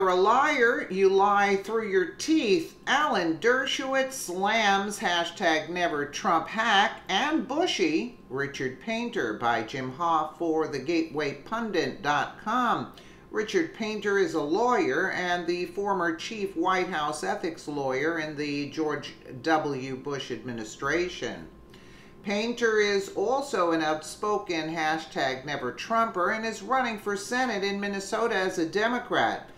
You're a liar, you lie through your teeth. Alan Dershowitz slams hashtag never Trump hack and Bushy. Richard Painter by Jim Hoff for thegatewaypundit.com. Richard Painter is a lawyer and the former chief White House ethics lawyer in the George W. Bush administration. Painter is also an outspoken hashtag never Trumper and is running for Senate in Minnesota as a Democrat.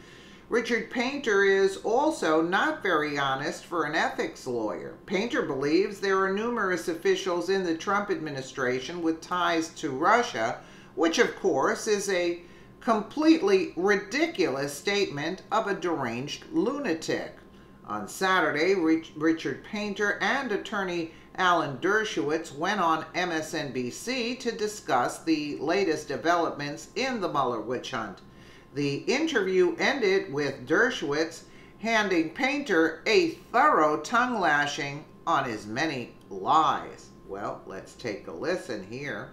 Richard Painter is also not very honest for an ethics lawyer. Painter believes there are numerous officials in the Trump administration with ties to Russia, which of course is a completely ridiculous statement of a deranged lunatic. On Saturday, Richard Painter and attorney Alan Dershowitz went on MSNBC to discuss the latest developments in the Mueller witch hunt. The interview ended with Dershowitz handing Painter a thorough tongue-lashing on his many lies. Well, let's take a listen here.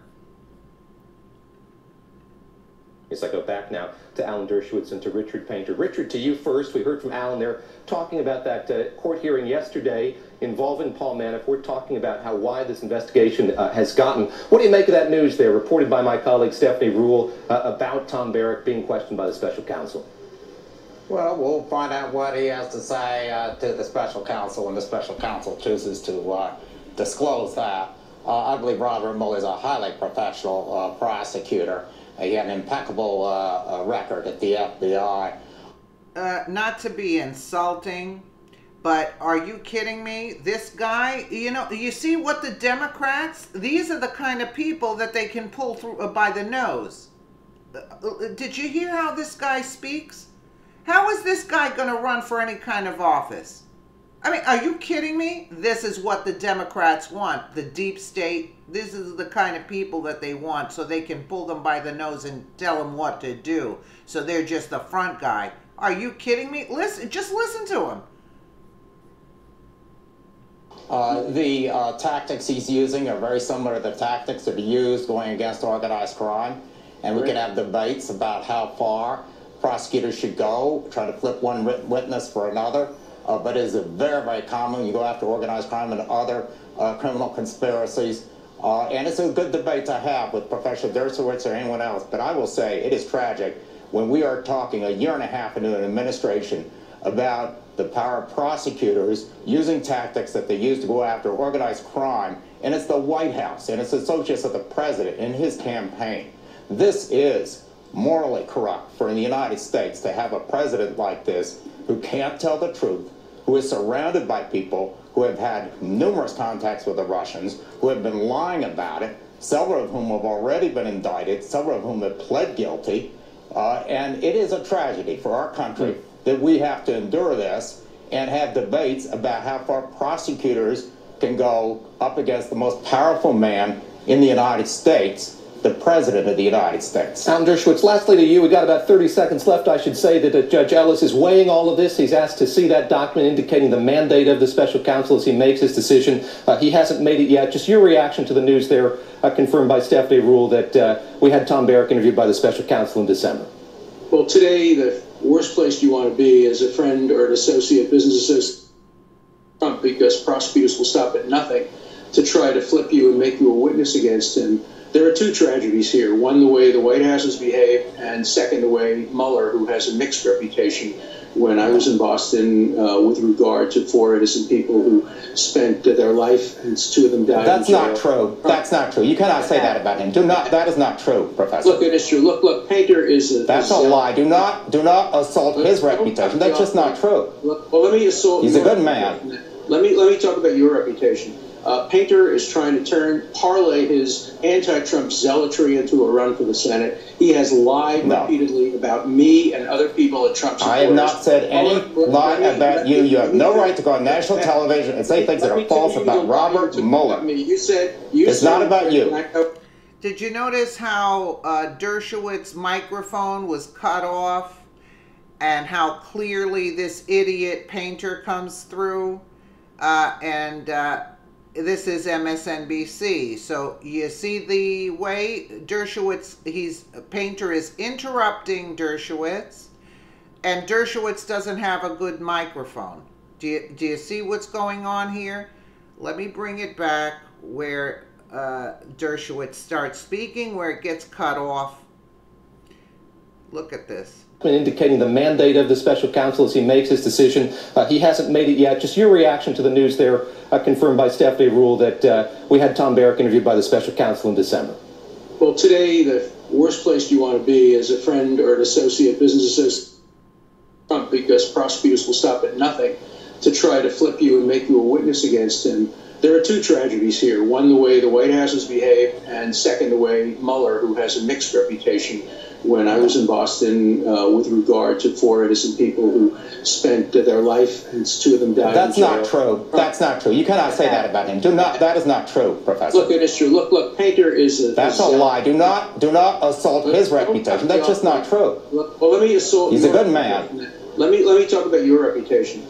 Yes, I go back now to Alan Dershowitz and to Richard Painter. Richard, to you first. We heard from Alan there talking about that court hearing yesterday involving Paul Manafort, talking about how wide this investigation has gotten. What do you make of that news there, reported by my colleague Stephanie Ruhle, about Tom Barrack being questioned by the special counsel? Well, we'll find out what he has to say to the special counsel when the special counsel chooses to disclose that. I believe Robert Mueller is a highly professional prosecutor. He had an impeccable record at the FBI. Not to be insulting, but are you kidding me? This guy, you see what the Democrats, these are the kind of people that they can pull through by the nose. Did you hear how this guy speaks? How is this guy going to run for any kind of office? I mean, are you kidding me? This is what the Democrats want. The deep state, this is the kind of people that they want, so they can pull them by the nose and tell them what to do. So they're just the front guy. Are you kidding me? Just listen to him. The tactics he's using are very similar to the tactics that are used going against organized crime. And we can have debates about how far prosecutors should go, try to flip one witness for another. But it is very, very common. You go after organized crime and other criminal conspiracies. And it's a good debate to have with Professor Dershowitz or anyone else. But I will say it is tragic when we are talking a year and a half into an administration about the power of prosecutors using tactics that they use to go after organized crime. And it's the White House and its associates of the president in his campaign. This is morally corrupt for the United States to have a president like this who can't tell the truth, who is surrounded by people who have had numerous contacts with the Russians, who have been lying about it, several of whom have already been indicted, several of whom have pled guilty. And it is a tragedy for our country that we have to endure this and have debates about how far prosecutors can go up against the most powerful man in the United States, the President of the United States. Alan Dershowitz, lastly to you, we got about 30 seconds left. I should say that Judge Ellis is weighing all of this. He's asked to see that document indicating the mandate of the special counsel as he makes his decision. He hasn't made it yet. Just your reaction to the news there, confirmed by Stephanie Ruhle, that we had Tom Barrack interviewed by the special counsel in December. Well, today, the worst place you want to be is a friend or an associate, business associate, Trump, because prosecutors will stop at nothing to try to flip you and make you a witness against him. There are two tragedies here. One, the way the White House has behaved, and second, the way Mueller, who has a mixed reputation. When I was in Boston with regard to four innocent people who spent their life, and two of them died. That's not true. That's not true. You cannot say that about him. Do not. That is not true, Professor. Look, it is true. Look. Painter is a. That's a lie. Do not assault his reputation. That's just not true. Well, let me assault. He's a good man. Let me talk about your reputation. Painter is trying to parlay his anti-Trump zealotry into a run for the Senate. He has lied repeatedly about me and other people at Trump's supporters. I have not said any lie about you. You have no right to go on national television and say things that are false about Robert Mueller. It's not about you. Did you notice how Dershowitz's microphone was cut off and how clearly this idiot Painter comes through? This is MSNBC. So you see the way Dershowitz, Painter is interrupting Dershowitz. And Dershowitz doesn't have a good microphone. Do you see what's going on here? Let me bring it back where Dershowitz starts speaking, where it gets cut off. Look at this. Indicating the mandate of the special counsel as he makes his decision. He hasn't made it yet. Just your reaction to the news there, confirmed by Stephanie Rule, that we had Tom Barrack interviewed by the special counsel in December. Well, today, the worst place you want to be is a friend or an associate, business associate, Trump, because prosecutors will stop at nothing to try to flip you and make you a witness against him. There are two tragedies here. One, the way the White House has behaved, and second, the way Mueller, who has a mixed reputation. When I was in Boston with regard to 4 innocent people who spent their life, and 2 of them died. That's not true. That's not true. You cannot say that about him. Do not. That is not true, Professor. Look, it is true. Look. Painter is a. That's a lie. Do not assault his reputation. That's just not true. Well, let me assault. He's a good man. Let me talk about your reputation.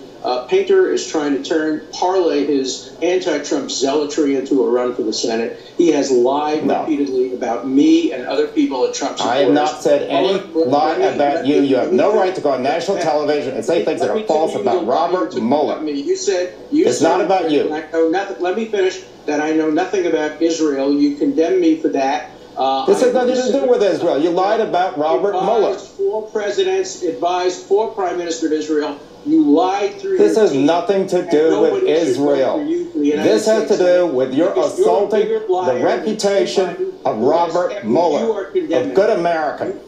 Painter is trying to parlay his anti-Trump zealotry into a run for the Senate. He has lied repeatedly about me and other people at Trump supporters. I have not said any lie about you. You have no right to go on national television and say things that are false about Robert Mueller. You said it's not about you. I know nothing. Let me finish. That I know nothing about Israel. You condemn me for that. This has nothing to do with Israel. You lied about Robert Mueller. 4 presidents, advised 4 prime ministers of Israel. You lied through. This has nothing to do with Israel. This has to do with your assaulting the reputation of Robert Mueller, a good American.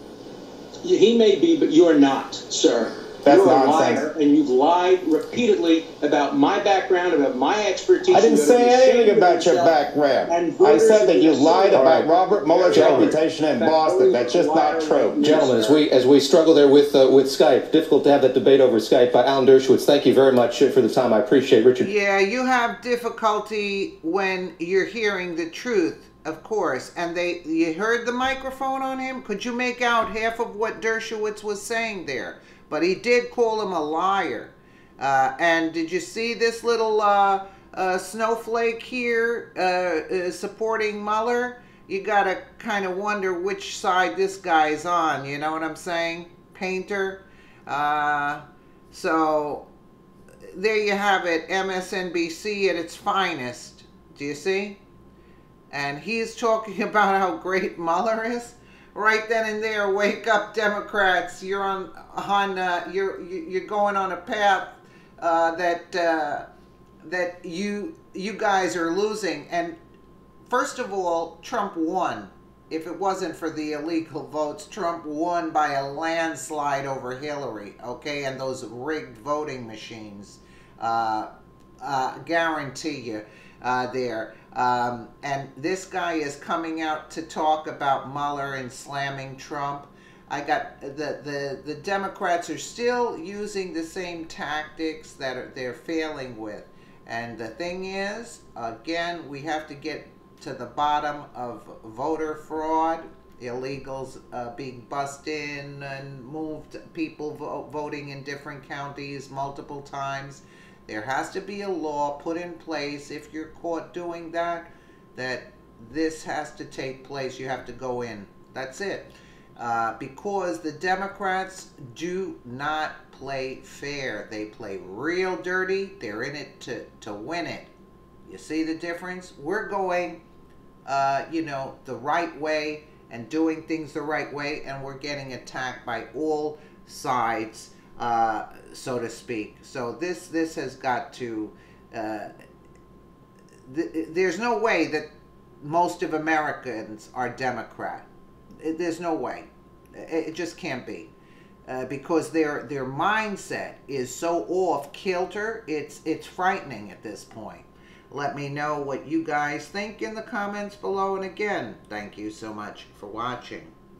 He may be, but you're not, sir. That's you're nonsense. a liar, and you've lied repeatedly about my background, about my expertise. I didn't say anything about your background. I said that you lied about Robert Mueller's reputation in Boston. That's just not true. Gentlemen, as we struggle there with Skype, difficult to have that debate over Skype. Alan Dershowitz, thank you very much for the time. I appreciate it. Richard. Yeah, you have difficulty when you're hearing the truth, of course. And you heard the microphone on him? Could you make out half of what Dershowitz was saying there? But he did call him a liar. And did you see this little snowflake here supporting Mueller? You got to kind of wonder which side this guy's on. You know what I'm saying? Painter. So there you have it. MSNBC at its finest. Do you see? And he's talking about how great Mueller is. Right then and there, wake up, Democrats! You're you're going on a path that you guys are losing. And first of all, Trump won. If it wasn't for the illegal votes, Trump won by a landslide over Hillary. Okay, and those rigged voting machines, guarantee you there. And this guy is coming out to talk about Mueller and slamming Trump. I got the Democrats are still using the same tactics that they're failing with. And the thing is, again, we have to get to the bottom of voter fraud, illegals being bussed in and moved, people voting in different counties multiple times. There has to be a law put in place if you're caught doing that, that this has to take place. You have to go in. That's it. Because the Democrats do not play fair. They play real dirty. They're in it to win it. You see the difference? We're going, the right way and doing things the right way, and we're getting attacked by all sides. So to speak. So this has got to, there's no way that most of Americans are Democrat. There's no way. It just can't be. Because their mindset is so off kilter, it's frightening at this point. Let me know what you guys think in the comments below. And again, thank you so much for watching.